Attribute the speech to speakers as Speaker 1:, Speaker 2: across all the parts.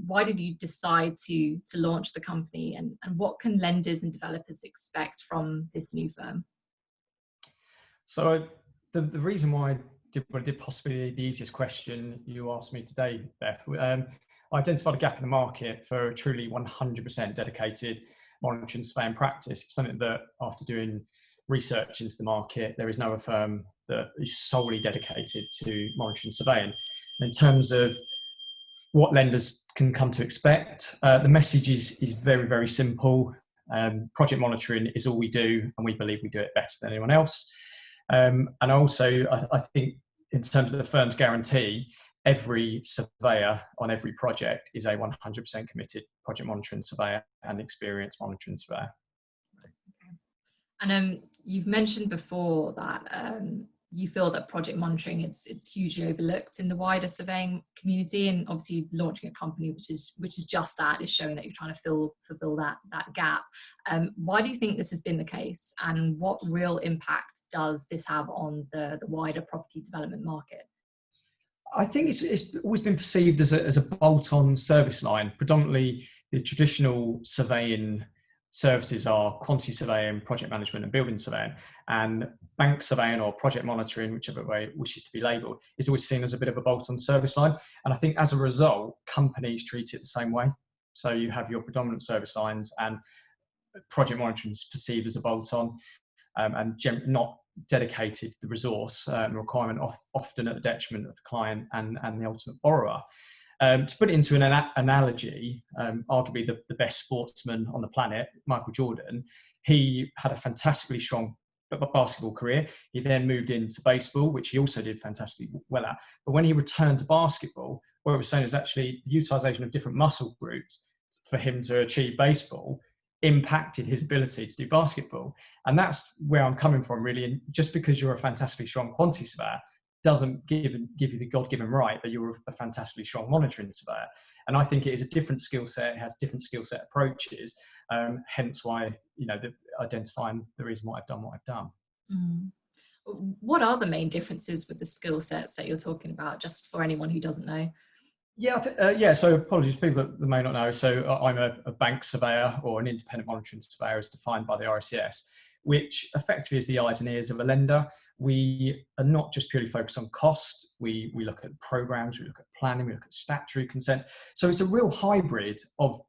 Speaker 1: why did you decide to launch the company, and what can lenders and developers expect from this new firm?
Speaker 2: So the reason why I did possibly the easiest question you asked me today, Beth, I identified a gap in the market for a truly 100% dedicated monitoring surveying practice. It's something that, after doing research into the market, there is no other firm that is solely dedicated to monitoring surveying. In terms of what lenders can come to expect, the message is very, very simple. Project monitoring is all we do, and we believe we do it better than anyone else. And also, I think in terms of the firm's guarantee, every surveyor on every project is a 100% committed project monitoring surveyor and experienced monitoring surveyor.
Speaker 1: And you've mentioned before that you feel that project monitoring it's hugely overlooked in the wider surveying community, and obviously launching a company which is just that, is showing that you're trying to fulfill that gap. Why do you think this has been the case, and what real impact does this have on the wider property development market?
Speaker 2: I think it's always been perceived as a bolt-on service line. Predominantly, the traditional surveying services are quantity surveying, project management and building surveying, and bank surveying or project monitoring, whichever way it wishes to be labelled, is always seen as a bit of a bolt-on service line. And I think as a result, companies treat it the same way. So you have your predominant service lines, and project monitoring is perceived as a bolt-on and not dedicated the resource and requirement, often at the detriment of the client and the ultimate borrower. To put it into an analogy, arguably the best sportsman on the planet, Michael Jordan, he had a fantastically strong basketball career. He then moved into baseball, which he also did fantastically well at. But when he returned to basketball, what he was saying is actually the utilization of different muscle groups for him to achieve baseball impacted his ability to do basketball. And that's where I'm coming from, really. And just because you're a fantastically strong quantity surveyor doesn't give you the God-given right that you're a fantastically strong monitoring surveyor. And I think it is a different skill set. It has different skill set approaches. Hence why, identifying the reason why I've done what I've done.
Speaker 1: Mm. What are the main differences with the skill sets that you're talking about, just for anyone who doesn't know?
Speaker 2: So apologies to people that may not know. So I'm a bank surveyor, or an independent monitoring surveyor as defined by the RICS, which effectively is the eyes and ears of a lender. We are not just purely focused on cost. We look at programs, we look at planning, we look at statutory consent. So it's a real hybrid of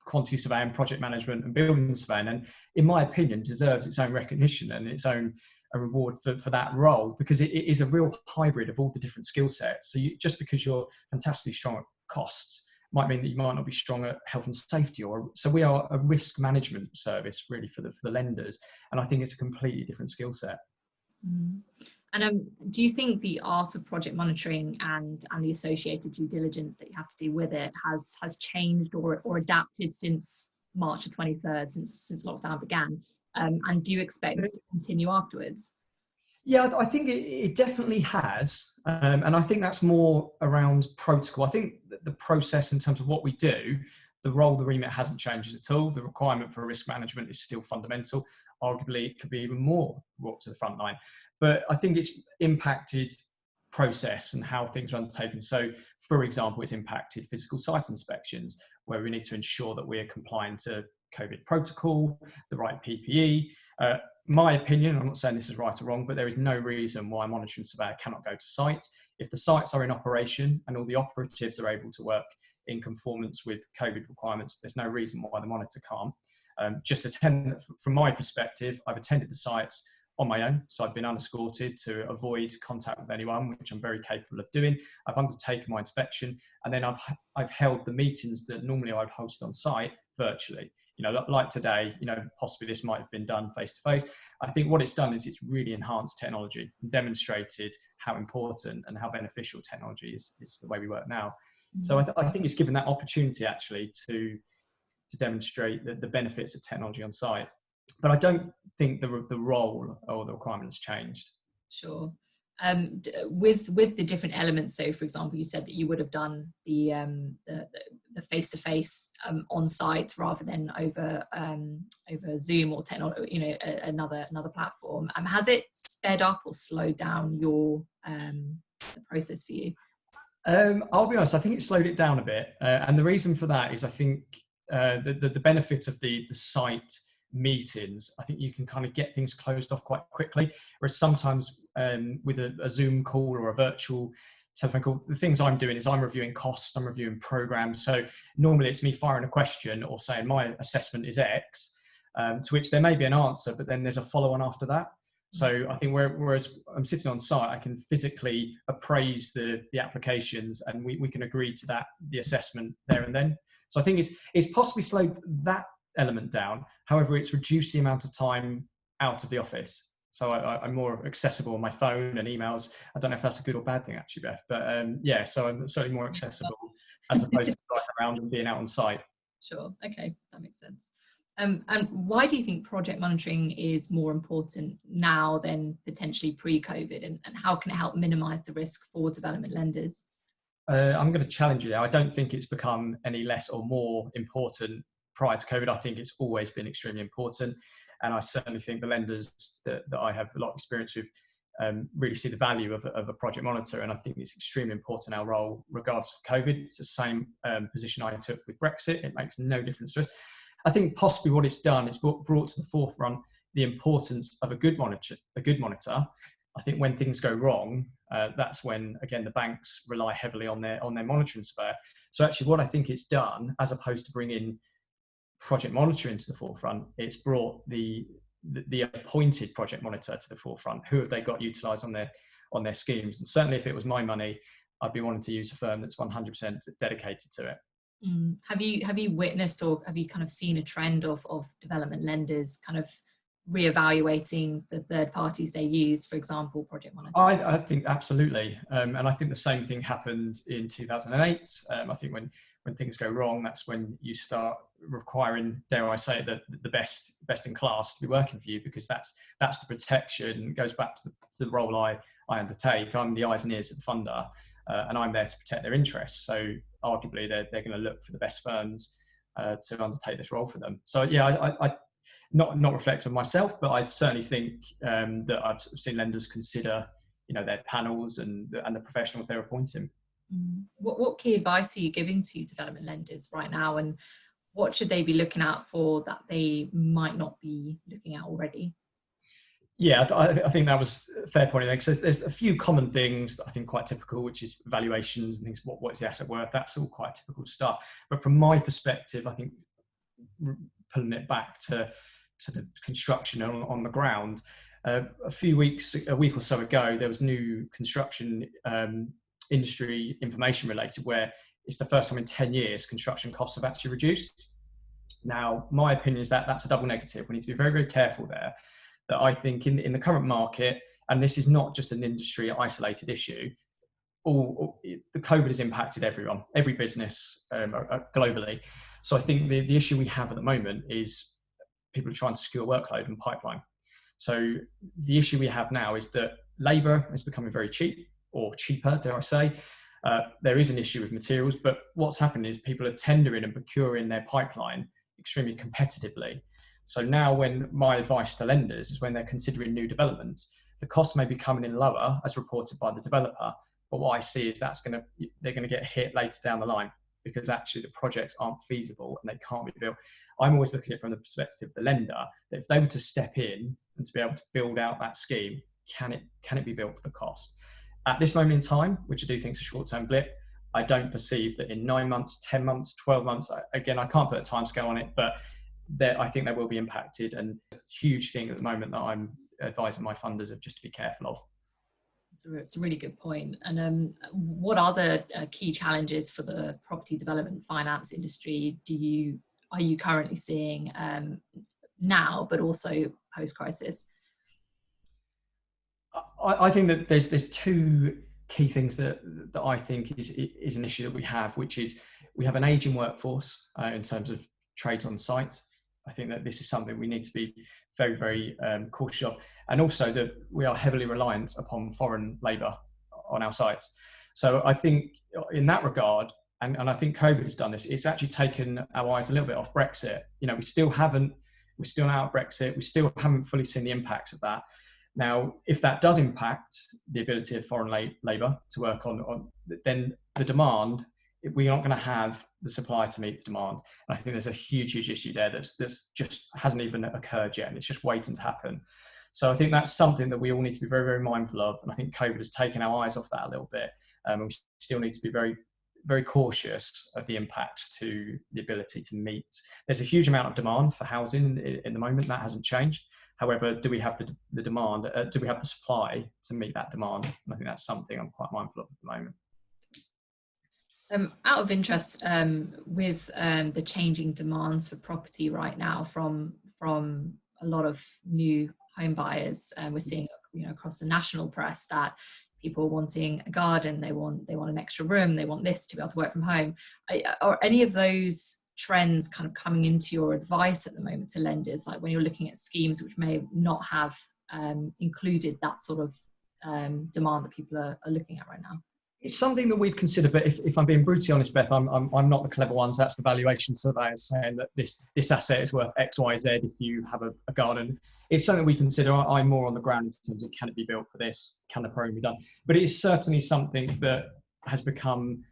Speaker 2: quantity surveying, project management and building surveying, and in my opinion deserves its own recognition and its own reward for that role, because it is a real hybrid of all the different skill sets. So just because you're fantastically strong at costs might mean that you might not be strong at health and safety, so we are a risk management service really for the lenders, and I think it's a completely different skill set.
Speaker 1: Mm. And do you think the art of project monitoring and the associated due diligence that you have to do with it has changed or adapted since March the 23rd, since lockdown began? And do you expect this to continue afterwards?
Speaker 2: Yeah, I think it definitely has. And I think that's more around protocol. I think the process in terms of what we do, the role, the remit hasn't changed at all. The requirement for risk management is still fundamental. Arguably, it could be even more brought to the front line. But I think it's impacted process and how things are undertaken. So, for example, it's impacted physical site inspections, where we need to ensure that we are compliant to COVID protocol, the right PPE. My opinion, I'm not saying this is right or wrong, but there is no reason why a monitoring surveyor cannot go to site. If the sites are in operation and all the operatives are able to work in conformance with COVID requirements, there's no reason why the monitor can't. From my perspective, I've attended the sites on my own, so I've been unescorted to avoid contact with anyone, which I'm very capable of doing. I've undertaken my inspection, and then I've held the meetings that normally I'd host on site virtually. Like today, possibly this might have been done face to face. I think what it's done is it's really enhanced technology and demonstrated how important and how beneficial technology is the way we work now. Mm-hmm. So I think it's given that opportunity actually to demonstrate the benefits of technology on site. But I don't think the role or the requirements changed.
Speaker 1: Sure. With the different elements, so for example, you said that you would have done the face-to-face on site rather than over Zoom or another platform. Has it sped up or slowed down the process for you?
Speaker 2: I'll be honest, I think it slowed it down a bit. And the reason for that is I think the benefit of the site meetings, I think you can kind of get things closed off quite quickly. Whereas sometimes with a Zoom call or a virtual telephone call, the things I'm doing is I'm reviewing costs, I'm reviewing programs. So normally it's me firing a question or saying my assessment is X, to which there may be an answer, but then there's a follow on after that. So I think whereas I'm sitting on site, I can physically appraise the applications and we can agree to the assessment there and then. So I think it's possibly slowed that element down. However, it's reduced the amount of time out of the office. So I'm more accessible on my phone and emails. I don't know if that's a good or bad thing actually, Beth, but yeah, so I'm certainly more accessible as opposed to driving around and being out on site.
Speaker 1: Sure, okay, that makes sense. And why do you think project monitoring is more important now than potentially pre-COVID, and how can it help minimise the risk for development lenders?
Speaker 2: I'm going to challenge you there. I don't think it's become any less or more important prior to COVID. I think it's always been extremely important. And I certainly think the lenders that I have a lot of experience with really see the value of a project monitor. And I think it's extremely important in our role, regardless of COVID. It's the same position I took with Brexit. It makes no difference to us. I think possibly what it's done is brought to the forefront the importance of a good monitor. I think when things go wrong, that's when, again, the banks rely heavily on their monitoring surveyor. So actually what I think it's done, as opposed to bringing project monitoring to the forefront, it's brought the appointed project monitor to the forefront. Who have they got utilised on their schemes? And certainly if it was my money, I'd be wanting to use a firm that's 100% dedicated to it.
Speaker 1: Have you witnessed, or have you kind of seen a trend of development lenders kind of reevaluating the third parties they use, for example, project monitoring?
Speaker 2: I think absolutely, and I think the same thing happened in 2008. I think when things go wrong, that's when you start requiring, dare I say, the best in class to be working for you, because that's the protection. It goes back to the role I undertake. I'm the eyes and ears of the funder, and I'm there to protect their interests. So arguably, they're going to look for the best firms to undertake this role for them. So yeah, I not reflect on myself, but I certainly think that I've seen lenders consider, their panels and the professionals they're appointing.
Speaker 1: What key advice are you giving to development lenders right now, and what should they be looking out for that they might not be looking at already?
Speaker 2: Yeah, I think that was a fair point there, because there's a few common things that I think quite typical, which is valuations and things. What is the asset worth? That's all quite typical stuff. But from my perspective, I think pulling it back to the construction on the ground, a week or so ago, there was new construction industry information related, where it's the first time in 10 years construction costs have actually reduced. Now, my opinion is that that's a double negative. We need to be very, very careful there. That I think in the current market, and this is not just an industry isolated issue, the COVID has impacted everyone, every business globally. So I think the issue we have at the moment is people are trying to secure workload and pipeline. So the issue we have now is that labour is becoming very cheap, or cheaper, dare I say. There is an issue with materials, but what's happening is people are tendering and procuring their pipeline extremely competitively. So now, when my advice to lenders is when they're considering new developments, the cost may be coming in lower as reported by the developer, but what I see is they're going to get hit later down the line, because actually the projects aren't feasible and they can't be built. I'm always looking at it from the perspective of the lender, that if they were to step in and to be able to build out that scheme, can it be built for the cost? At this moment in time, which I do think is a short-term blip, I don't perceive that in 9 months, 10 months, 12 months, again, I can't put a timescale on it, but I think they will be impacted. And a huge thing at the moment that I'm advising my funders of just to be careful of.
Speaker 1: It's a really good point. And what are the key challenges for the property development finance industry are you currently seeing now, but also post-crisis?
Speaker 2: I think that there's two key things that I think is an issue that we have, which is we have an aging workforce in terms of trades on site. I think that this is something we need to be very, very cautious of, and also that we are heavily reliant upon foreign labour on our sites. So I think in that regard, and I think COVID has done this, it's actually taken our eyes a little bit off Brexit. We're still out of Brexit. We still haven't fully seen the impacts of that. Now, if that does impact the ability of foreign labour to work on, then the demand, we're not going to have the supply to meet the demand. And I think there's a huge issue there that's just hasn't even occurred yet, and it's just waiting to happen. So I think that's something that we all need to be very, very mindful of. And I think COVID has taken our eyes off that a little bit. And we still need to be very, very cautious of the impact to the ability to meet. There's a huge amount of demand for housing in the moment. That hasn't changed. However, do we have the demand? Do we have the supply to meet that demand? And I think that's something I'm quite mindful of at the moment.
Speaker 1: Out of interest, with the changing demands for property right now from a lot of new home buyers, we're seeing, you know, across the national press that people are wanting a garden, they want an extra room, they want this to be able to work from home. Are any of those trends kind of coming into your advice at the moment to lenders, like when you're looking at schemes which may not have included that sort of demand that people are looking at right now?
Speaker 2: It's something that we'd consider, but if I'm being brutally honest, Beth, I'm not the clever ones. That's the valuation surveyors saying that this asset is worth X, Y, Z if you have a garden. It's something we consider. I'm more on the ground in terms of, can it be built for this? Can the program be done? But it is certainly something that has become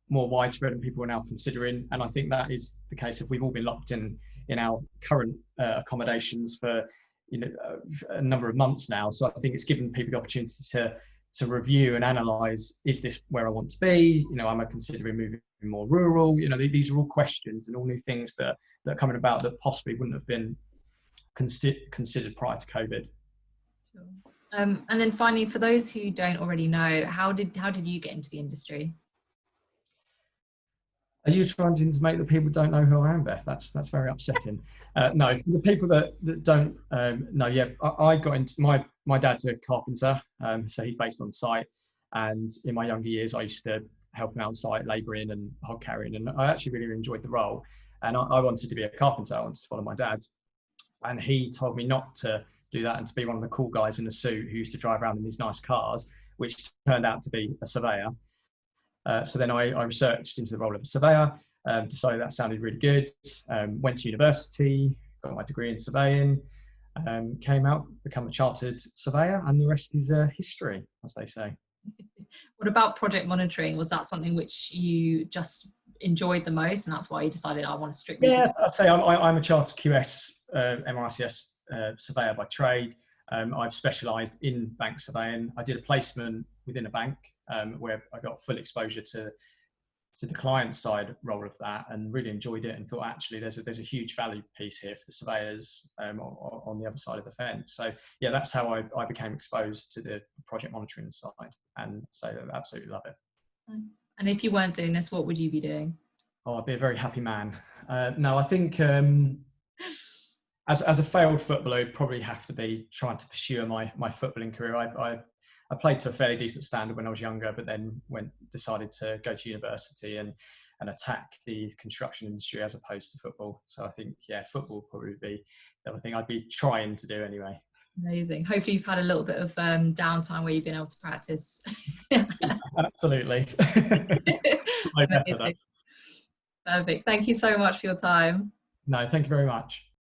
Speaker 2: more widespread and people are now considering. And I think that is the case if we've all been locked in our current accommodations for, you know, a number of months now. So I think it's given people the opportunity to review and analyse, is this where I want to be? You know, am I considering moving more rural? You know, these are all questions and all new things that are coming about that possibly wouldn't have been considered prior to COVID.
Speaker 1: Sure. And then finally, for those who don't already know, how did you get into the industry?
Speaker 2: Are you trying to intimate that people don't know who I am, Beth? That's very upsetting. No, for the people that don't know, yeah, I got into my dad's a carpenter, so he's based on site. And in my younger years, I used to help him out on site, labouring and hog carrying, and I actually really enjoyed the role. And I wanted to be a carpenter. I wanted to follow my dad, and he told me not to do that and to be one of the cool guys in a suit who used to drive around in these nice cars, which turned out to be a surveyor. So then I researched into the role of a surveyor, decided that sounded really good, went to university, got my degree in surveying, came out, become a chartered surveyor, and the rest is history, as they say.
Speaker 1: What about project monitoring? Was that something which you just enjoyed the most, and that's why you decided I want to strictly?
Speaker 2: Yeah, I'd say I'm a chartered QS MRICS surveyor by trade. I've specialised in bank surveying. I did a placement within a bank where I got full exposure to the client side role of that, and really enjoyed it, and thought actually there's a huge value piece here for the surveyors on the other side of the fence. So yeah, that's how I became exposed to the project monitoring side, and so I absolutely love it.
Speaker 1: And if you weren't doing this, what would you be doing?
Speaker 2: Oh, I'd be a very happy man. No, I think as a failed footballer, I'd probably have to be trying to pursue my footballing career. I played to a fairly decent standard when I was younger, but then decided to go to university and attack the construction industry as opposed to football. So I think, yeah, football would probably be the other thing I'd be trying to do anyway.
Speaker 1: Amazing. Hopefully you've had a little bit of downtime where you've been able to practice.
Speaker 2: Absolutely.
Speaker 1: Perfect. Thank you so much for your time.
Speaker 2: No, thank you very much.